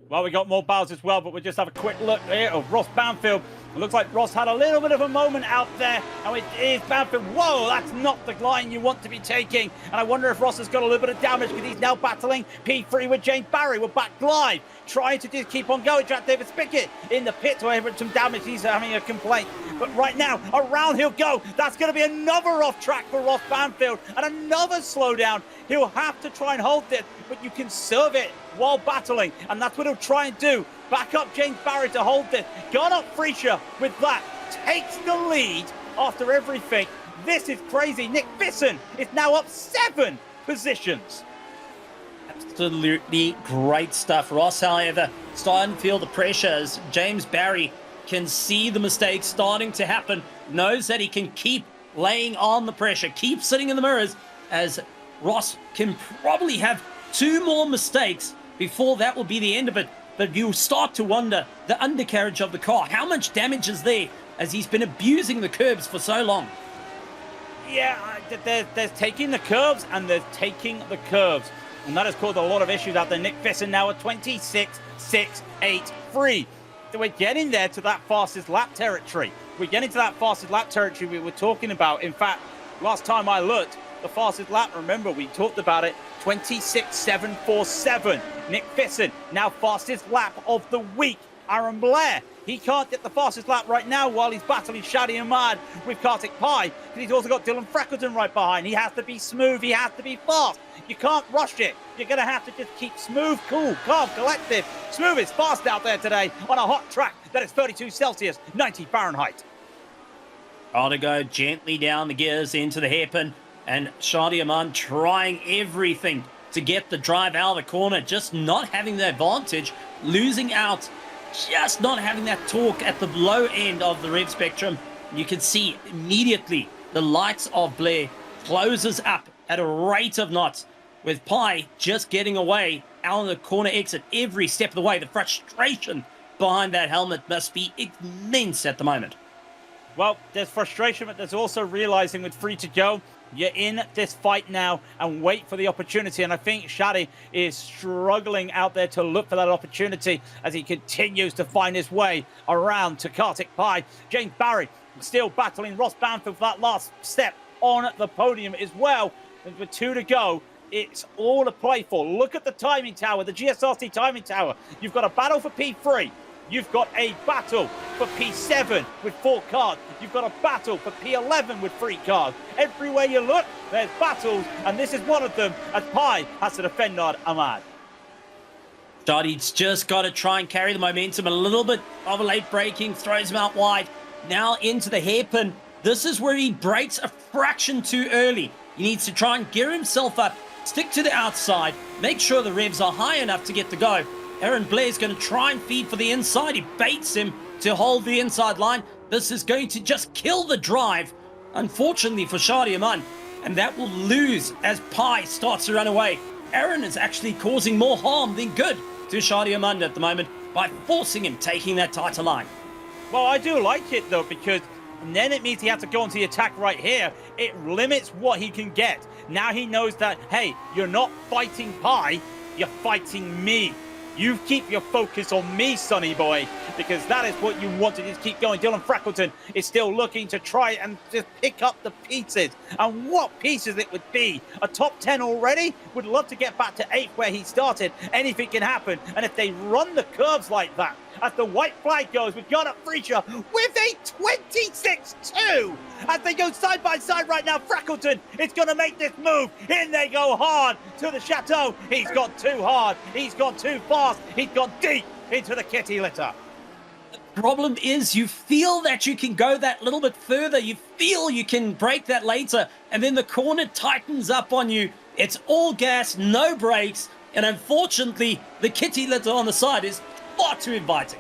Well, we got more battles as well, but we'll just have a quick look here of Ross Banfield. It looks like Ross had a little bit of a moment out there, and it is Banfield. Whoa, that's not the line you want to be taking. And I wonder if Ross has got a little bit of damage, because he's now battling P3 with James Barry. We're back live, trying to just keep on going. Jack David Spickett in the pit, where some damage. He's having a complaint. But right now, around he'll go. That's going to be another off track for Ross Banfield, and another slowdown. He'll have to try and hold it, but you can serve it while battling, and that's what he'll try and do. Back up James Barry to hold it. Gone up Freisha with that. Takes the lead after everything. This is crazy. Nick Fisson is now up 7 positions. Absolutely great stuff. Ross, however, starting to feel the pressure as James Barry can see the mistakes starting to happen. Knows that he can keep laying on the pressure. Keep sitting in the mirrors, as Ross can probably have 2 more mistakes before that will be the end of it. But you'll start to wonder the undercarriage of the car. How much damage is there, as he's been abusing the curbs for so long? Yeah, there's taking the curves, and there's taking the curves. And that has caused a lot of issues out there. Nick Fisson now at 26.683. So we're getting there to that fastest lap territory. We're getting to that fastest lap territory we were talking about. In fact, last time I looked, the fastest lap, remember, we talked about it, 26.747. Nick Fisson, now fastest lap of the week. Aaron Blair, he can't get the fastest lap right now while he's battling Shadi Ahmad with Kartik Pai, but he's also got Dylan Freckleton right behind. He has to be smooth, he has to be fast. You can't rush it. You're going to have to just keep smooth, cool, calm, collective. Smooth is fast out there today on a hot track that is 32 Celsius, 90 Fahrenheit. Trying to go gently down the gears into the hairpin, and Shadi Ahmad trying everything to get the drive out of the corner, just not having the advantage, losing out just not having that torque at the low end of the rev spectrum. You can see immediately the lights of Blair closes up at a rate of knots, with Pi just getting away out of the corner exit every step of the way. The frustration behind that helmet must be immense at the moment. Well, there's frustration, but there's also realizing with free to go, you're in this fight now and wait for the opportunity. And I think Shadi is struggling out there to look for that opportunity as he continues to find his way around to Kartik Pi. James Barry still battling Ross Banfield for that last step on the podium as well. And with 2 to go, it's all to play for. Look at the timing tower, the GSRC timing tower. You've got a battle for P3. You've got a battle for P7 with 4 cars. You've got a battle for P11 with 3 cars. Everywhere you look, there's battles, and this is one of them as Pi has to defend on Ahmad. Shadi's just got to try and carry the momentum. A little bit of a late braking throws him out wide. Now into the hairpin. This is where he brakes a fraction too early. He needs to try and gear himself up, stick to the outside, make sure the revs are high enough to get the go. Aaron Blair's going to try and feed for the inside. He baits him to hold the inside line. This is going to just kill the drive, unfortunately for Shadi Aman, and that will lose as Pi starts to run away. Aaron is actually causing more harm than good to Shadi Aman at the moment by forcing him taking that tighter line. Well, I do like it though, because then it means he has to go onto the attack right here. It limits what he can get. Now he knows that, hey, you're not fighting Pi, you're fighting me. You keep your focus on me, sonny boy, because that is what you want to just keep going. Dylan Frackleton is still looking to try and just pick up the pieces. And what pieces it would be. A top 10 already? Would love to get back to 8th where he started. Anything can happen. And if they run the curves like that, as the white flag goes, we've got up Freacher with a 26-2. As they go side by side right now, Frackleton is going to make this move. In they go hard to the chateau. He's gone too hard. He's gone too fast. He's gone deep into the kitty litter. The problem is you feel that you can go that little bit further. You feel you can break that later. And then the corner tightens up on you. It's all gas, no brakes. And unfortunately, the kitty litter on the side is far too inviting.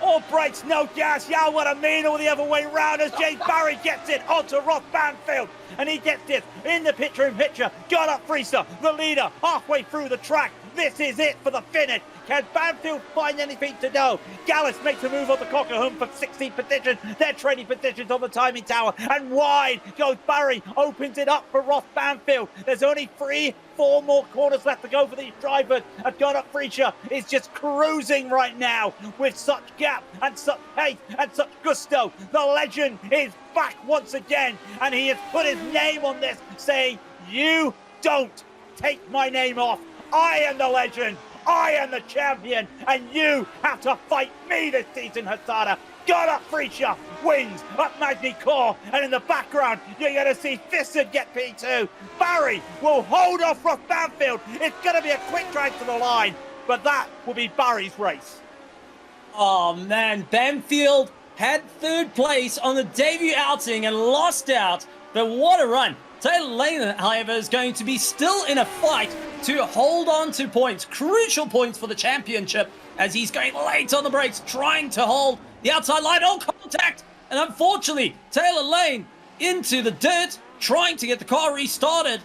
All brakes, no gas. Yeah, what I mean, all the other way round as James Barry gets it onto Ross Banfield. And he gets this in the picture-in-picture. Got up Freezer, the leader, halfway through the track. This is it for the finish. Can Banfield find anything to do? Gallus makes a move on the Cockahum for 16th position. They're trading positions on the timing tower. And wide goes Barry. Opens it up for Ross Banfield. There's only 4 more corners left to go for these drivers. And Gunnar Freacher is just cruising right now with such gap and such pace and such gusto. The legend is back once again. And he has put his name on this, saying, you don't take my name off. I am the legend. I am the champion, and you have to fight me this season, Hasada. Gunnar Freacher wins at Magny-Cours, and in the background, you're going to see Thyssen get P2. Barry will hold off Ross Banfield. It's going to be a quick drag to the line, but that will be Barry's race. Oh, man. Banfield had 3rd place on the debut outing and lost out, but what a run. Taylor Lane, however, is going to be still in a fight to hold on to points, crucial points for the championship, as he's going late on the brakes, trying to hold the outside line on contact. And unfortunately, Taylor Lane into the dirt, trying to get the car restarted.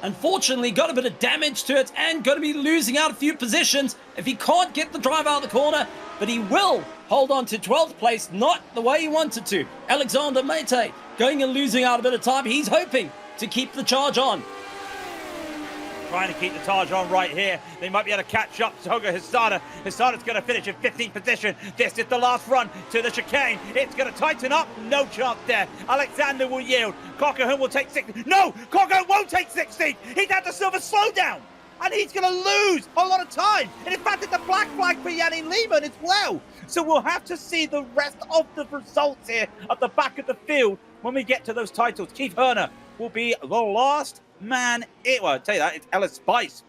Unfortunately, got a bit of damage to it and going to be losing out a few positions if he can't get the drive out of the corner. But he will hold on to 12th place, not the way he wanted to. Alexander Mate going and losing out a bit of time. He's hoping to keep the charge on. Trying to keep the charge on right here. They might be able to catch up. Toga Hisada. Hisada's going to finish in 15th position. This is the last run to the chicane. It's going to tighten up. No chance there. Alexander will yield. Cockahum will take 16. No! Cockahum won't take 16. He's had the silver slowdown. And he's going to lose a lot of time. And in fact, it's a black flag for Yanni Lehman as well. So we'll have to see the rest of the results here at the back of the field when we get to those titles. Keith Herner will be the last man in. Well, I'll tell you that, it's Ellis Spice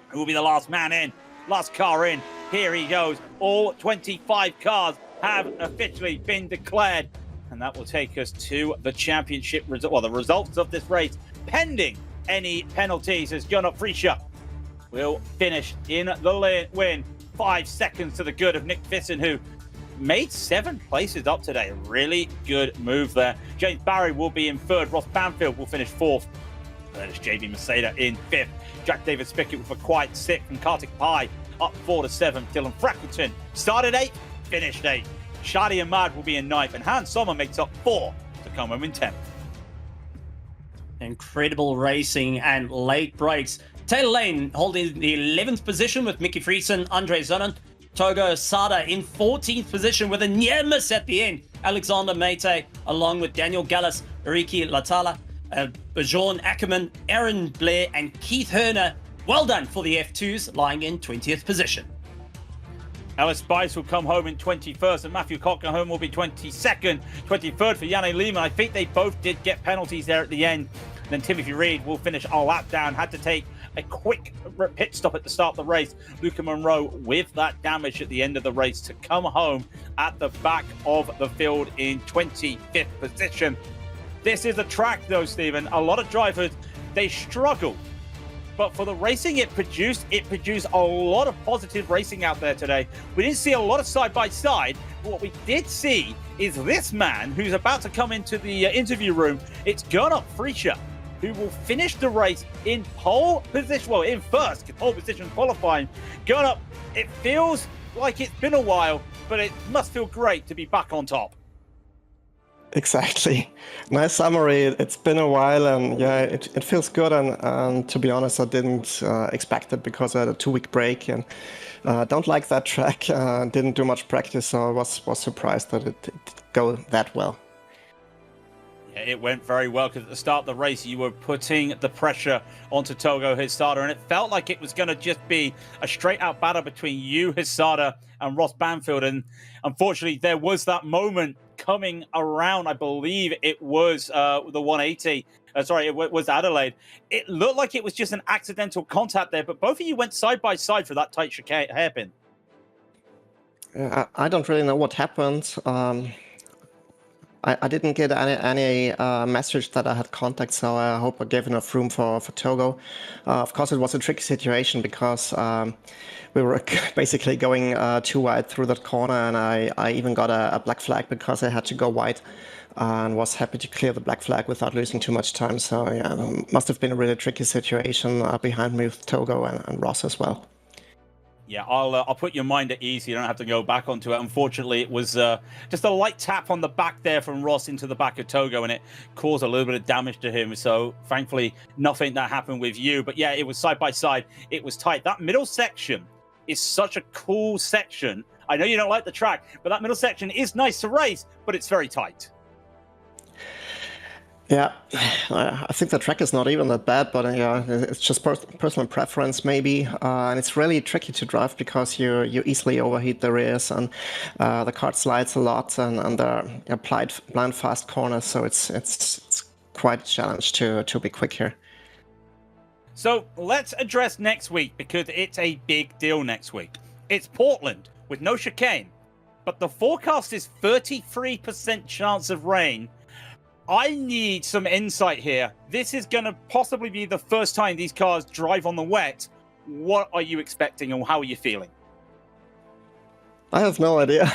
who will be the last man in, last car in. Here he goes. All 25 cars have officially been declared. And that will take us to the championship result, well, the results of this race, pending any penalties, as Gunnar Freacher will finish in the win 5 seconds to the good of Nick Peterson, who made 7 places up today. Really good move there. James Barry will be in 3rd. Ross Banfield will finish 4th. Then it's JB Maceda in 5th. Jack David Spickett with a quiet 6th. And Kartik Pai up 4 to 7th. Dylan Frackleton started 8th, finished 8th. Shadi Ahmad will be in 9th. And Hans Sommer makes up 4 to come home in 10th. Incredible racing and late breaks. Taylor Lane holding the 11th position with Mickey Friesen, Andre Zonnen. Togo Sada in 14th position with a near miss at the end. Alexander Mate along with Daniel Gallis, Riki Latala, Bjorn Ackerman, Aaron Blair and Keith Herner. Well done for the F2s, lying in 20th position. Ellis Spice will come home in 21st and Matthew Cockerhome will be 22nd. 23rd for Yanni Lehman. I think they both did get penalties there at the end. And then Timothy Reed will finish a lap down. Had to take a quick pit stop at the start of the race. Luca Monroe with that damage at the end of the race to come home at the back of the field in 25th position. This is a track though, Stephen. A lot of drivers, they struggle. But for the racing it produced a lot of positive racing out there today. We didn't see a lot of side-by-side, but what we did see is this man who's about to come into the interview room. It's Gernot Friescher, who will finish the race in pole position, well, in first, pole position qualifying. Gernot, it feels like it's been a while, but it must feel great to be back on top. Exactly. Nice summary. It's been a while, and yeah, it feels good. And to be honest, I didn't expect it because I had a 2-week break and don't like that track. Didn't do much practice, so I was surprised that it did go that well. Yeah, it went very well because at the start of the race, you were putting the pressure onto Togo Hissada, and it felt like it was going to just be a straight-out battle between you, Hissada, and Ross Banfield. And unfortunately, there was that moment coming around, I believe it was the 180. Sorry, it was Adelaide. It looked like it was just an accidental contact there, but both of you went side by side for that tight hairpin. I don't really know what happened. I didn't get any message that I had contact, so I hope I gave enough room for Togo. Of course, it was a tricky situation because we were basically going too wide through that corner, and I even got a black flag because I had to go wide and was happy to clear the black flag without losing too much time. So yeah, it must have been a really tricky situation behind me with Togo and Ross as well. Yeah, I'll put your mind at ease. You don't have to go back onto it. Unfortunately, it was just a light tap on the back there from Ross into the back of Togo, and it caused a little bit of damage to him. So thankfully, nothing that happened with you. But yeah, it was side by side. It was tight. That middle section is such a cool section. I know you don't like the track, but that middle section is nice to race, but it's very tight. Yeah, I think the track is not even that bad, but yeah, it's just personal preference maybe, and it's really tricky to drive because you easily overheat the rears, and the kart slides a lot, and they're blind fast corners, so it's quite a challenge to be quick here. So let's address next week because it's a big deal next week. It's Portland with no chicane, but the forecast is 33% chance of rain. I need some insight here. This is going to possibly be the first time these cars drive on the wet. What are you expecting and how are you feeling? I have no idea.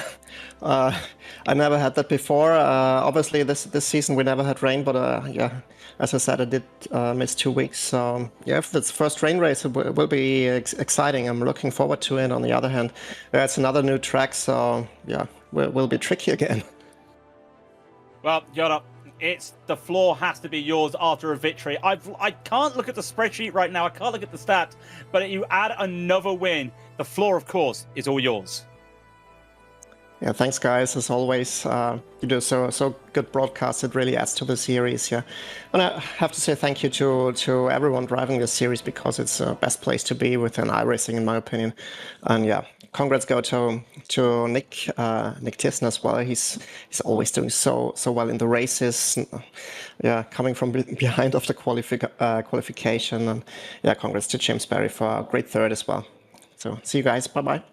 I never had that before. Obviously, this season we never had rain, but yeah, as I said, I did miss 2 weeks. So yeah, if it's first rain race, it will be exciting. I'm looking forward to it. On the other hand, it's another new track, so yeah, will be tricky again. Well, Jonah, the floor has to be yours after a victory. I can't look at the spreadsheet right now. I can't look at the stats, but you add another win. The floor, of course, is all yours. Yeah, thanks, guys. As always, you do so good broadcast. It really adds to the series. Yeah, and I have to say thank you to everyone driving this series because it's the best place to be within iRacing, in my opinion. And yeah, congrats go to Nick Peterson as well. He's always doing so well in the races. Yeah, coming from behind of the qualification, and yeah, congrats to James Barry for a great third as well. So see you guys. Bye bye.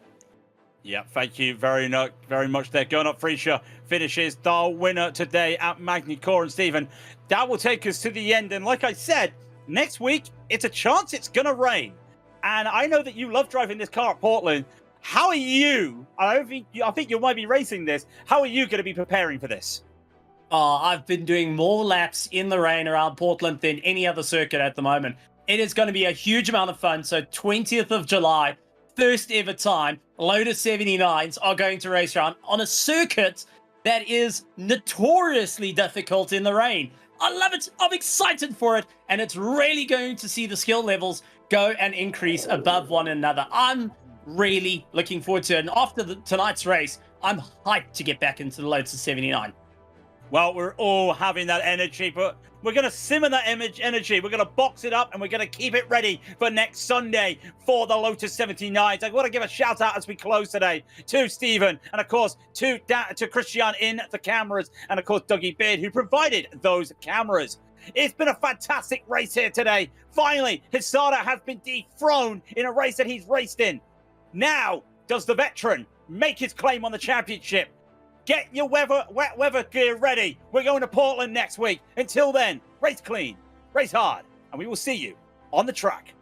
Yeah, thank you very much there. Gernot Friescher finishes the winner today at Magny-Cours. And Stephen, that will take us to the end. And like I said, next week, it's a chance it's going to rain. And I know that you love driving this car at Portland. How are you? I think you might be racing this. How are you going to be preparing for this? I've been doing more laps in the rain around Portland than any other circuit at the moment. It is going to be a huge amount of fun. So 20th of July, first ever time, Lotus 79s are going to race around on a circuit that is notoriously difficult in the rain. I love it. I'm excited for it. And it's really going to see the skill levels go and increase above one another. I'm really looking forward to it. And after tonight's race, I'm hyped to get back into the Lotus 79. Well, we're all having that energy, but we're going to simmer that energy. We're going to box it up and we're going to keep it ready for next Sunday for the Lotus 79s. I want to give a shout out as we close today to Stephen and, of course, to Christian in the cameras and, of course, Dougie Beard, who provided those cameras. It's been a fantastic race here today. Finally, Hisada has been dethroned in a race that he's raced in. Now, does the veteran make his claim on the championship? Get your wet weather gear ready. We're going to Portland next week. Until then, race clean, race hard, and we will see you on the track.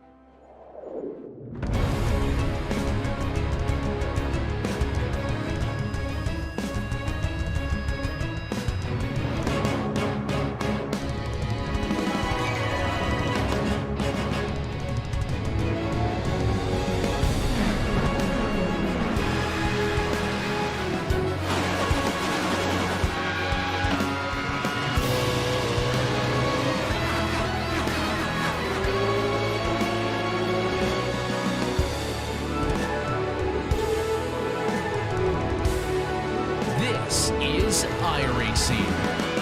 This is iRacing.